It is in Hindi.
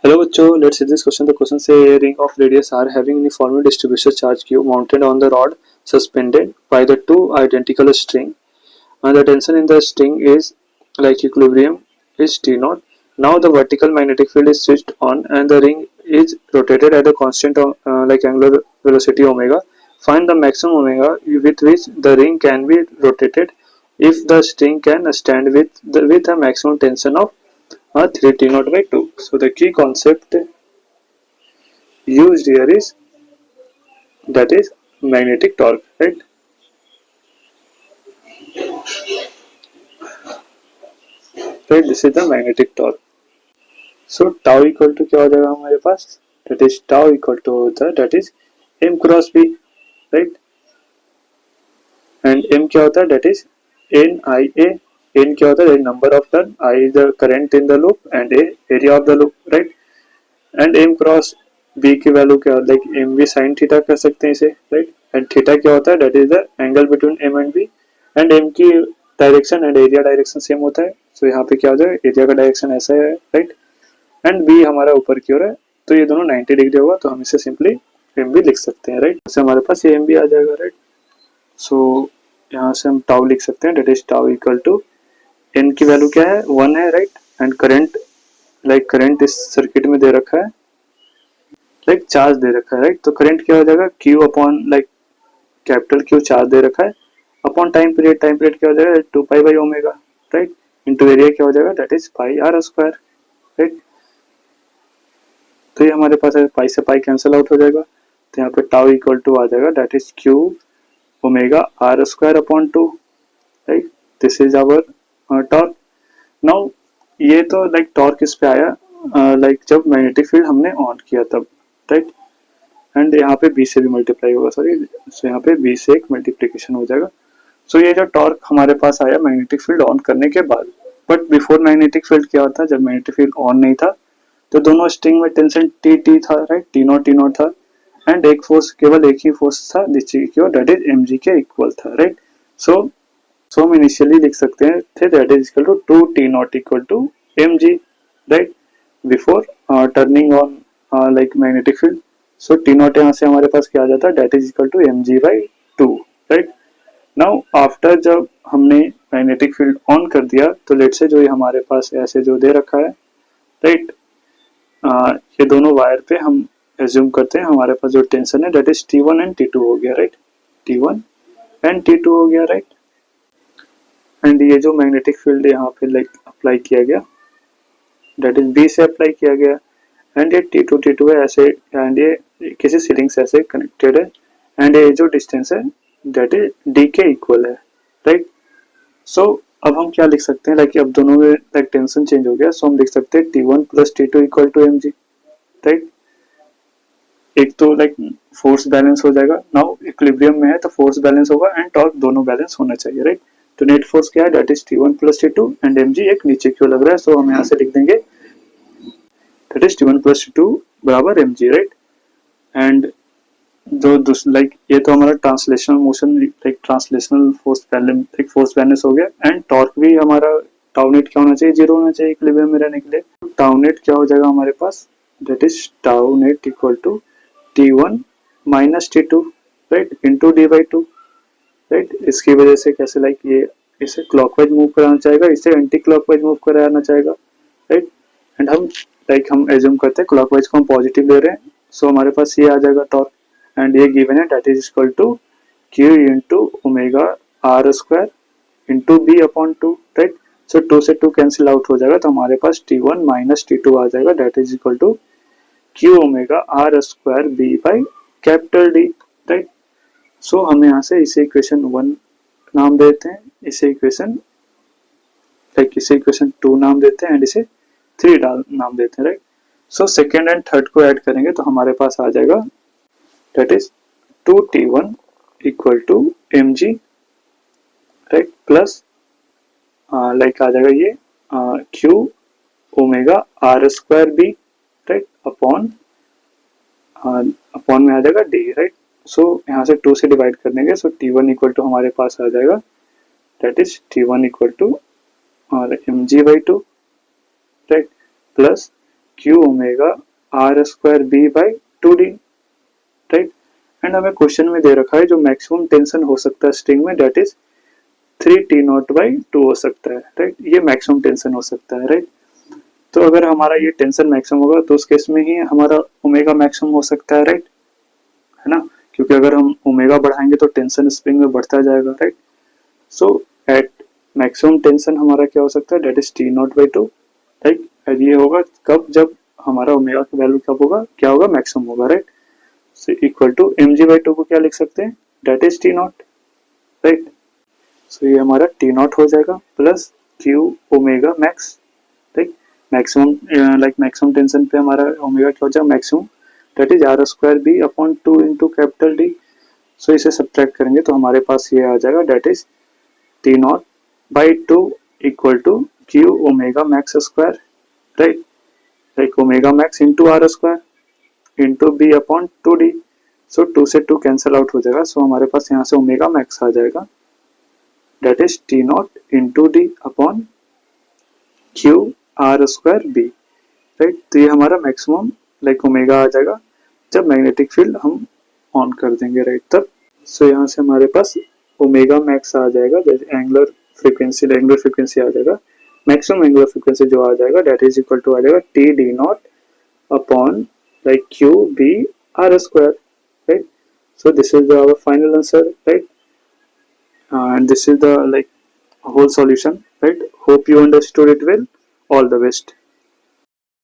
Hello बच्चों, let's see this question. The question say a ring of radius r having uniformly distributed charge q mounted on the rod suspended by the two identical string, and the tension in the string is like equilibrium is T naught. Now the vertical magnetic field is switched on and the ring is rotated at a constant like angular velocity omega. Find the maximum omega with which the ring can be rotated if the string can stand with a maximum tension of 3 T naught by 2. So the key concept used here is that is magnetic torque, right? Right, this is the magnetic torque. So tau equal to क्या हो जाएगा हमारे पास? That is tau equal to होता है that is m cross b, right? And m क्या होता है? That is n I a. n क्या होता है? Number of turn, I is the current in the loop and a area of the loop, right? And m cross b की वैल्यू क्या होता है? Like m v sin theta कर सकते हैं इसे, right? And थीटा क्या होता है? That is the angle between m and b. And m की direction and area direction same होता है. सो यहाँ पे क्या हो जाएगा? एरिया का डायरेक्शन ऐसा है, राइट? एंड बी हमारा ऊपर की ओर है, तो ये दोनों 90 डिग्री होगा, तो हम इसे सिंपली एम बी लिख सकते हैं, राइट? तो हमारे पास ये एम बी आ जाएगा, राइट? सो यहाँ से हम टाउ लिख सकते हैं, that is tau equal to n की वैल्यू क्या है? 1 है, right? And current like current इस सर्किट में दे रखा है, लाइक चार्ज दे रखा है, राइट? तो करंट क्या हो जाएगा? Q upon like capital Q charge दे रखा है अपॉन टाइम पीरियड क्या हो जाएगा? 2 pi by omega, right? Into area क्या हो जाएगा? That is pi r square, right? तो ये हमारे पास है, पाई से पाई कैंसिल आउट हो जाएगा, तो यहाँ पे टाउ इक्वल टू आ जाएगा that is q omega r square upon 2, right? This is our torque. Now ये तो लाइक टॉर्क इस पे आया लाइक जब मैग्नेटिक फील्ड हमने ऑन किया तब, राइट? एंड यहाँ पे बी से भी मल्टीप्लाई होगा, सॉरी, सो यहाँ पे बी से एक मल्टीप्लीकेशन हो जाएगा. सो ये जो टॉर्क हमारे पास आया मैग्नेटिक फील्ड ऑन करने के बाद, बट बिफोर मैग्नेटिक फील्ड क्या होता है? जब मैग्नेटिक फील्ड ऑन नहीं था तो दोनों स्ट्रिंग में टेंशन टी टी था, राइट? टी नॉट था, एंड एक फोर्स, केवल एक ही फोर्स था नीचे की ओर, दैट इज mg के इक्वल था, राइट? सो हम इनिशियली लिख सकते हैं थे that is equal to 2 t naught equal to mg, right? Before turning on like magnetic field. So t naught यहाँ से हमारे पास क्या आ जाता है? That is equal to mg by 2, right? Now after जब हमने मैग्नेटिक फील्ड ऑन कर दिया, तो लेट से जो ये हमारे पास ऐसे जो दे रखा है, राइट? ये दोनों वायर पे हम एज्यूम करते हैं हमारे पास जो टेंशन है that is T1 and T2 हो गया, राइट? T1 एंड T2 हो गया, राइट? एंड ये जो मैग्नेटिक फील्ड यहाँ पे लाइक अप्लाई किया गया दैट इज B से अप्लाई किया गया, एंड ये T2 है ऐसे, एंड ये किसी सीलिंग से ऐसे कनेक्टेड है, एंड ये जो डिस्टेंस है दैट इज D के इक्वल है, राइट? सो अब हम क्या लिख सकते हैं? लाइक अब दोनों में लाइक टेंशन चेंज हो गया, सो हम लिख सकते हैं T1 plus T2 equal to mg, right? एक तो लाइक फोर्स बैलेंस हो जाएगा. नाउ इक्विलिब्रियम में है तो फोर्स बैलेंस होगा एंड टॉर्क दोनों बैलेंस होना चाहिए, राइट? तो नेट फोर्स क्या है? That is T1 plus T2 and mg एक नीचे क्यों लग रहा है, सो हम यहाँ से लिख देंगे that is T1 plus T2 बराबर mg, राइट? एंड जो लाइक ये तो हमारा translational motion like translational force balance हो गया, एंड टॉर्क भी हमारा टाउ नेट क्या होना चाहिए? 0 होना चाहिए इक्विलिब्रियम में रहने के लिए. टाउ नेट क्या हो जाएगा हमारे पास? That is tau net equal to T1 minus T2, right? Into D by 2, right? इसकी वजह से कैसे लाइक ये इसे क्लॉकवाइज मूव कराना चाहेगा, इसे एंटी क्लॉकवाइज मूव कराना चाहेगा, राइट? एंड हम एज्यूम करते हैं क्लॉकवाइज को हम पॉजिटिव ले रहे हैं, सो हमारे पास ये आ जाएगा टॉर्क, एंड ये गिवन है that is equal to Q into omega r square into B upon 2, right? So 2 से 2 कैंसिल आउट हो जाएगा, तो हमारे पास T1 माइनस T2 आ जाएगा, that is equal to Q omega r square B by capital D, right? So हम यहाँ से इसे इक्वेशन 1 नाम देते हैं, इसे इक्वेशन 2 नाम देते हैं, एंड इसे 3 नाम देते हैं, right? So second and third को ऐड करेंगे तो हमारे पास आ जाएगा that is 2T1 equal to mg, right? Plus like आ जाएगा ये Q omega r square B, right? Upon में आ जाएगा D, राइट? सो यहाँ से 2 से डिवाइड कर देंगे, सो T1 इक्वल टू हमारे पास आ जाएगा that is T1 equal to mg by 2, right? Plus q omega r square b by 2d, right. And हमें क्वेश्चन में दे रखा है जो मैक्सिमम टेंशन हो सकता है स्ट्रिंग में डेट इज 3T0/2 हो सकता है, राइट। ये मैक्सिमम टेंशन हो सकता है, राइट। तो अगर हमारा ये टेंशन मैक्सिमम होगा तो उस केस में ही हमारा ओमेगा मैक्सिमम हो सकता है, राइट, है ना, क्योंकि अगर हम ओमेगा बढ़ाएंगे तो टेंशन स्प्रिंग में बढ़ता जाएगा, राइट। सो एट मैक्सिमम टेंशन हमारा क्या हो सकता है, date is T0/2, right. And ये होगा कब, जब हमारा ओमेगा का वैल्यू कब होगा, क्या होगा, मैक्सिमम होगा, right. So equal to mg/2 को क्या लिख सकते हैं, डेट इज T0, राइट। सो ये हमारा T0 हो जाएगा plus q omega max, right. Maximum like maximum tension पे हमारा ओमेगा क्या हो जाएगा, maximum, that is r square b upon 2 into capital D। So इसे सब्ट्रैक्ट करेंगे तो हमारे पास ये आ जाएगा, that is T0/2 equal to q omega max square, right, like omega max into r square into b upon 2d। So 2 से 2 कैंसिल आउट हो जाएगा, सो हमारे पास यहाँ से ओमेगा मैक्स आ जाएगा, that is T0 into d upon q r square b, right. तो ये हमारा मैक्सिमम लाइक ओमेगा आ जाएगा जब मैग्नेटिक फील्ड हम ऑन कर देंगे, राइट, तब। सो यहाँ से हमारे पास ओमेगा मैक्स आ जाएगा, एंगुलर फ्रीक्वेंसी आ जाएगा, मैक्सिमम एंगुलर फ्रीक्वेंसी जो आ जाएगा दैट इज इक्वल टू आ जाएगा T_d0 upon like q b r square, right. So this is our final answer, right, and this is the like whole solution, right. Hope you understood it well. All the best.